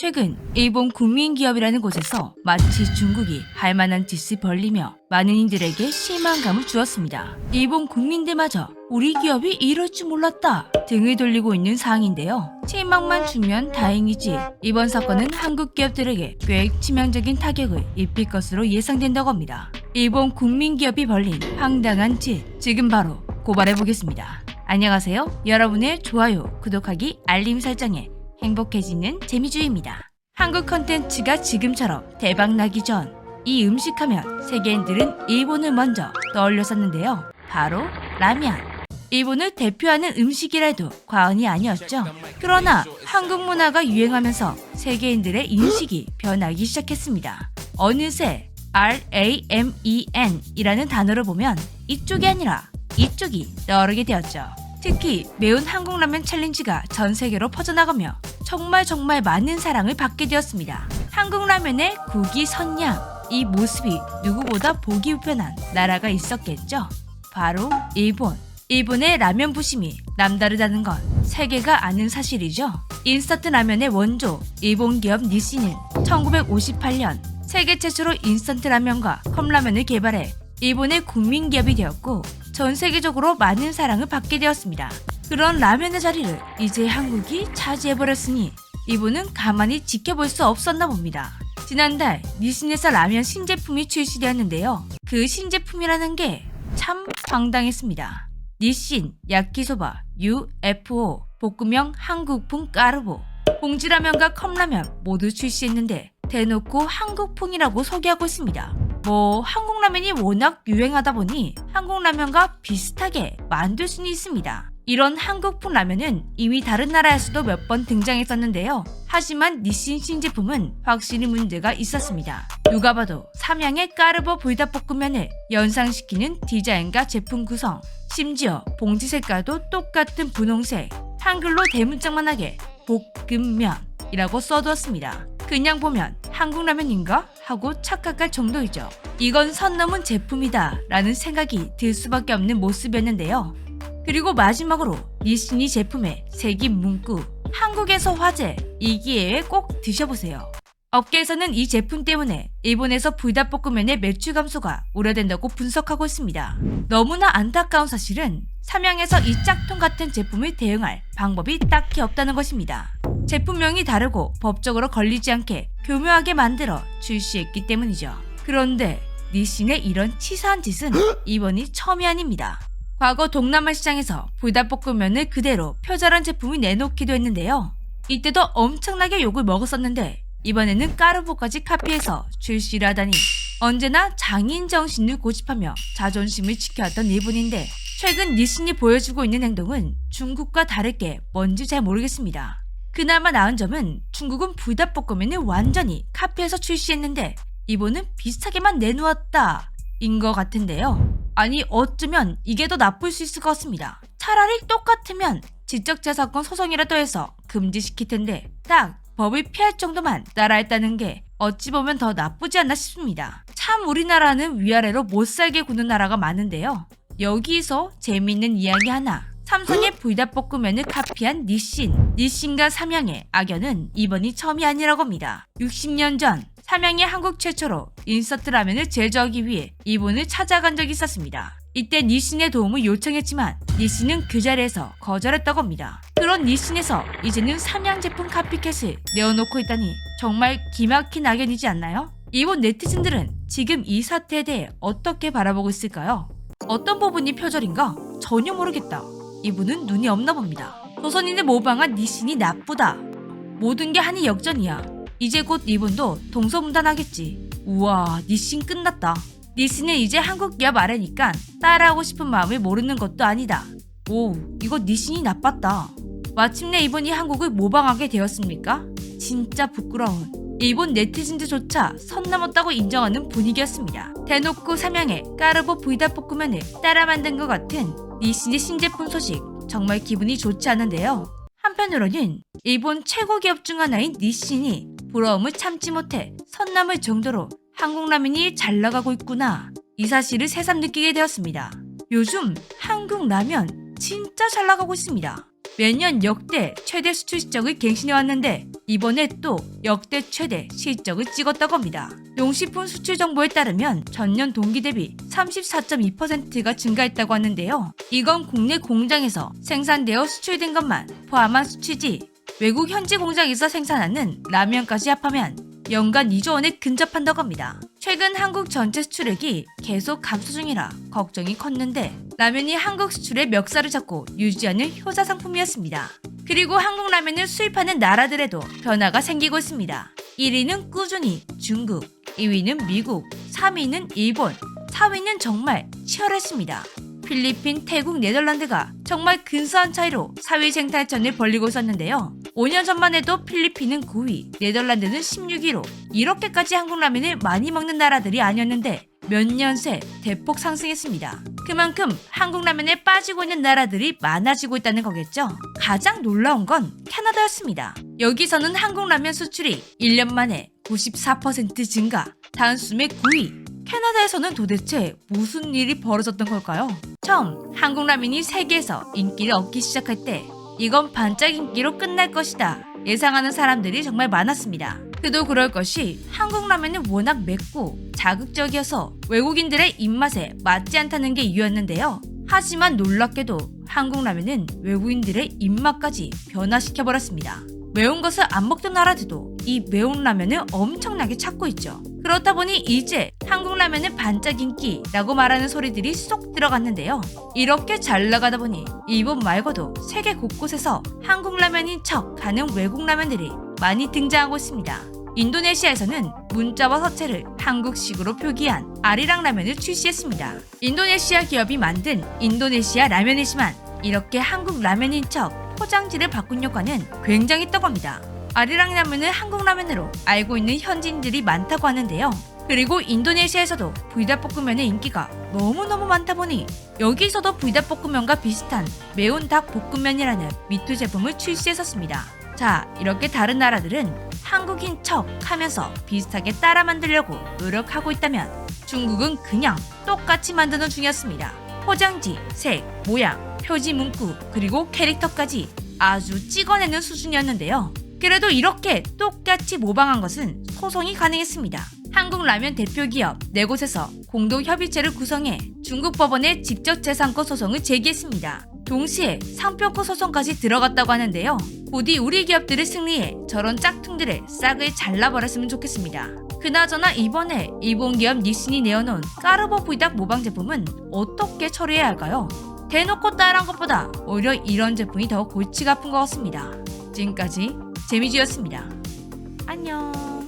최근 일본 국민기업이라는 곳에서 마치 중국이 할 만한 짓을 벌리며 많은 이들에게 실망감을 주었습니다. 일본 국민들마저 우리 기업이 이럴 줄 몰랐다 등을 돌리고 있는 상황인데요. 실망만 주면 다행이지 이번 사건은 한국 기업들에게 꽤 치명적인 타격을 입힐 것으로 예상된다고 합니다. 일본 국민기업이 벌린 황당한 짓, 지금 바로 고발해보겠습니다. 안녕하세요. 여러분의 좋아요, 구독하기, 알림 설정에 행복해지는 재미주의입니다. 한국 컨텐츠가 지금처럼 대박나기 전 이 음식하면 세계인들은 일본을 먼저 떠올렸었는데요. 바로 라면. 일본을 대표하는 음식이라 해도 과언이 아니었죠. 그러나 한국 문화가 유행하면서 세계인들의 인식이 변하기 시작했습니다. 어느새 RAMEN 이라는 단어를 보면 이쪽이 아니라 이쪽이 떠오르게 되었죠. 특히 매운 한국라면 챌린지가 전 세계로 퍼져나가며 정말 많은 사랑을 받게 되었습니다. 한국라면의 국위선양, 이 모습이 누구보다 보기 불편한 나라가 있었겠죠. 바로 일본. 일본의 라면 부심이 남다르다는 건 세계가 아는 사실이죠. 인스턴트 라면의 원조 일본 기업 니시는 1958년 세계 최초로 인스턴트 라면과 컵라면을 개발해 일본의 국민 기업이 되었고 전 세계적으로 많은 사랑을 받게 되었습니다. 그런 라면의 자리를 이제 한국이 차지해버렸으니 일본은 가만히 지켜볼 수 없었나 봅니다. 지난달 니신에서 라면 신제품이 출시되었는데요. 그 신제품이라는 게 참 황당했습니다. 니신 야키소바 UFO 볶음형 한국풍 까르보, 봉지라면과 컵라면 모두 출시했는데 대놓고 한국풍이라고 소개하고 있습니다. 한국라면이 워낙 유행하다 보니 한국라면과 비슷하게 만들 수는 있습니다. 이런 한국풍 라면은 이미 다른 나라에서도 몇 번 등장했었는데요. 하지만 니신 신제품은 확실히 문제가 있었습니다. 누가 봐도 삼양의 까르보 불닭볶음면을 연상시키는 디자인과 제품 구성, 심지어 봉지 색깔도 똑같은 분홍색, 한글로 대문짝만하게 볶음면이라고 써두었습니다. 그냥 보면 한국라면인가 하고 착각할 정도이죠. 이건 선 넘은 제품이다 라는 생각이 들 수밖에 없는 모습이었는데요. 그리고 마지막으로 니신이 제품에 새긴 문구, 한국에서 화제, 이 기회에 꼭 드셔보세요. 업계에서는 이 제품 때문에 일본에서 불닭볶음면의 매출 감소가 우려된다고 분석하고 있습니다. 너무나 안타까운 사실은 삼양에서 이 짝퉁 같은 제품을 대응할 방법이 딱히 없다는 것입니다. 제품명이 다르고 법적으로 걸리지 않게 교묘하게 만들어 출시했기 때문이죠. 그런데 니신의 이런 치사한 짓은 이번이 처음이 아닙니다. 과거 동남아 시장에서 불닭볶음면을 그대로 표절한 제품을 내놓기도 했는데요. 이때도 엄청나게 욕을 먹었었는데 이번에는 까르보까지 카피해서 출시를 하다니 언제나 장인 정신을 고집하며 자존심을 지켜왔던 일본인데 최근 니신이 보여주고 있는 행동은 중국과 다를 게 뭔지 잘 모르겠습니다. 그나마 나은 점은 중국은 불닭볶음면을 완전히 카피해서 출시했는데 일본은 비슷하게만 내놓았다 인 것 같은데요. 아니 어쩌면 이게 더 나쁠 수 있을 것 같습니다. 차라리 똑같으면 지적재산권 소송이라도 해서 금지시킬 텐데 딱 법을 피할 정도만 따라했다는 게 어찌 보면 더 나쁘지 않나 싶습니다. 참 우리나라는 위아래로 못살게 구는 나라가 많은데요. 여기서 재미있는 이야기 하나. 삼성의 불닭볶음면을 카피한 니신과 삼양의 악연은 이번이 처음이 아니라고 합니다. 60년 전 삼양이 한국 최초로 인스턴트 라면을 제조하기 위해 일본을 찾아간 적이 있었습니다. 이때 니신의 도움을 요청했지만 니신은 그 자리에서 거절했다고 합니다. 그런 니신에서 이제는 삼양 제품 카피캣을 내어놓고 있다니 정말 기막힌 악연이지 않나요? 일본 네티즌들은 지금 이 사태에 대해 어떻게 바라보고 있을까요? 어떤 부분이 표절인가? 전혀 모르겠다. 이분은 눈이 없나 봅니다. 조선인을 모방한 니신이 나쁘다. 모든 게 한이 역전이야. 이제 곧 일본도 동서문단하겠지. 우와, 니신 끝났다. 니신은 이제 한국 기업 아래니까 따라하고 싶은 마음을 모르는 것도 아니다. 오, 이거 니신이 나빴다. 마침내 일본이 한국을 모방하게 되었습니까? 진짜 부끄러운. 일본 네티즌들조차 선 넘었다고 인정하는 분위기였습니다. 대놓고 삼양의 까르보 불닭볶음면을 따라 만든 것 같은 니신의 신제품 소식, 정말 기분이 좋지 않은데요. 한편으로는 일본 최고 기업 중 하나인 니신이 부러움을 참지 못해 선 넘을 정도로 한국 라면이 잘 나가고 있구나, 이 사실을 새삼 느끼게 되었습니다. 요즘 한국 라면 진짜 잘 나가고 있습니다. 매년 역대 최대 수출 실적을 갱신해왔는데 이번에 또 역대 최대 실적을 찍었다고 합니다. 농식품 수출 정보에 따르면 전년 동기 대비 34.2%가 증가했다고 하는데요. 이건 국내 공장에서 생산되어 수출된 것만 포함한 수치지 외국 현지 공장에서 생산하는 라면까지 합하면 연간 2조 원에 근접한다고 합니다. 최근 한국 전체 수출액이 계속 감소 중이라 걱정이 컸는데 라면이 한국 수출의 멱살을 잡고 유지하는 효자 상품이었습니다. 그리고 한국 라면을 수입하는 나라들에도 변화가 생기고 있습니다. 1위는 꾸준히 중국, 2위는 미국, 3위는 일본, 4위는 정말 치열했습니다. 필리핀, 태국, 네덜란드가 정말 근소한 차이로 4위 생탈전을 벌이고 있었는데요. 5년 전만 해도 필리핀은 9위, 네덜란드는 16위로 이렇게까지 한국 라면을 많이 먹는 나라들이 아니었는데 몇 년 새 대폭 상승했습니다. 그만큼 한국 라면에 빠지고 있는 나라들이 많아지고 있다는 거겠죠. 가장 놀라운 건 캐나다였습니다. 여기서는 한국 라면 수출이 1년 만에 94% 증가, 단숨에 9위. 캐나다에서는 도대체 무슨 일이 벌어졌던 걸까요? 처음 한국 라면이 세계에서 인기를 얻기 시작할 때 이건 반짝 인기로 끝날 것이다 예상하는 사람들이 정말 많았습니다. 그도 그럴 것이 한국 라면은 워낙 맵고 자극적이어서 외국인들의 입맛에 맞지 않다는 게 이유였는데요. 하지만 놀랍게도 한국 라면은 외국인들의 입맛까지 변화시켜버렸습니다. 매운 것을 안 먹던 나라들도 이 매운 라면을 엄청나게 찾고 있죠. 그렇다 보니 이제 한국 라면은 반짝 인기라고 말하는 소리들이 쏙 들어갔는데요. 이렇게 잘 나가다 보니 일본 말고도 세계 곳곳에서 한국 라면인 척 하는 외국 라면들이 많이 등장하고 있습니다. 인도네시아에서는 문자와 서체를 한국식으로 표기한 아리랑 라면을 출시했습니다. 인도네시아 기업이 만든 인도네시아 라면이지만 이렇게 한국 라면인 척 포장지를 바꾼 효과는 굉장했다고 합니다. 아리랑 라면을 한국 라면으로 알고 있는 현지인들이 많다고 하는데요. 그리고 인도네시아에서도 불닭볶음면의 인기가 너무너무 많다 보니 여기서도 불닭볶음면과 비슷한 매운 닭 볶음면이라는 미투 제품을 출시했었습니다. 자, 이렇게 다른 나라들은 한국인 척 하면서 비슷하게 따라 만들려고 노력하고 있다면 중국은 그냥 똑같이 만드는 중이었습니다. 포장지, 색, 모양, 표지 문구, 그리고 캐릭터까지 아주 찍어내는 수준이었는데요. 그래도 이렇게 똑같이 모방한 것은 소송이 가능했습니다. 한국 라면 대표 기업 4곳에서 공동 협의체를 구성해 중국 법원에 직접 재상권 소송을 제기했습니다. 동시에 상표권 소송까지 들어갔다고 하는데요. 부디 우리 기업들을 승리해 저런 짝퉁들의 싹을 잘라버렸으면 좋겠습니다. 그나저나 이번에 일본 기업 니신이 내어놓은 까르보 불닭 모방 제품은 어떻게 처리해야 할까요? 대놓고 따라한 것보다 오히려 이런 제품이 더 골치가 아픈 것 같습니다. 지금까지 재미지였습니다. 안녕.